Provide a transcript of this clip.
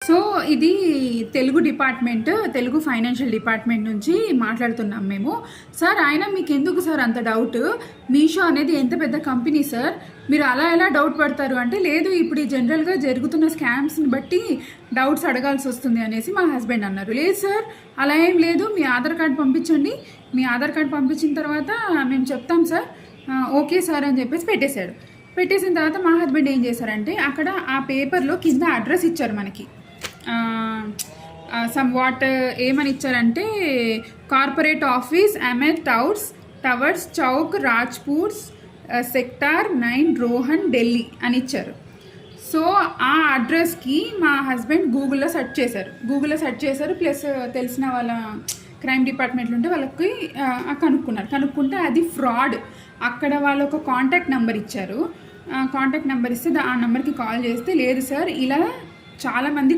So ఇది Telugu financial department నుంచి మాట్లాడుతున్నాం మేము. సార్ ఆయన మీకు ఎందుకు సార్ అంత డౌట్? మీషో అనేది ఎంత పెద్ద కంపెనీ సార్, మీరు అలా ఎలా డౌట్ పడతారు అంటే, లేదు ఇప్పుడు జనరల్గా జరుగుతున్న స్కామ్స్ని బట్టి డౌట్స్ అడగాల్సి వస్తుంది అనేసి మా హస్బెండ్ అన్నారు. లేదు సార్ అలా ఏం లేదు, మీ ఆధార్ కార్డ్ పంపించండి, మీ ఆధార్ కార్డ్ పంపించిన తర్వాత మేము చెప్తాం సార్. ఓకే సార్ అని చెప్పేసి పెట్టేసిన తర్వాత మా హస్బెండ్ ఏం చేశారంటే, అక్కడ ఆ పేపర్లో కింద అడ్రస్ ఇచ్చారు మనకి. సమ్ వాట్ ఏమని ఇచ్చారంటే, కార్పొరేట్ ఆఫీస్ అమెత్ టవర్స్ చౌక్ రాజ్పూర్ సెక్టార్ 9 రోహన్ ఢిల్లీ అని ఇచ్చారు. సో ఆ అడ్రస్కి మా హస్బెండ్ గూగుల్లో సెర్చ్ చేశారు. ప్లస్ తెలిసిన వాళ్ళ క్రైమ్ డిపార్ట్మెంట్లు ఉంటే వాళ్ళకి కనుక్కుంటే అది ఫ్రాడ్. అక్కడ వాళ్ళు ఒక కాంటాక్ట్ నెంబర్ ఇచ్చారు. కాంటాక్ట్ నెంబర్ ఇస్తే ఆ నెంబర్కి కాల్ చేస్తే, లేదు సార్ ఇలా చాలామంది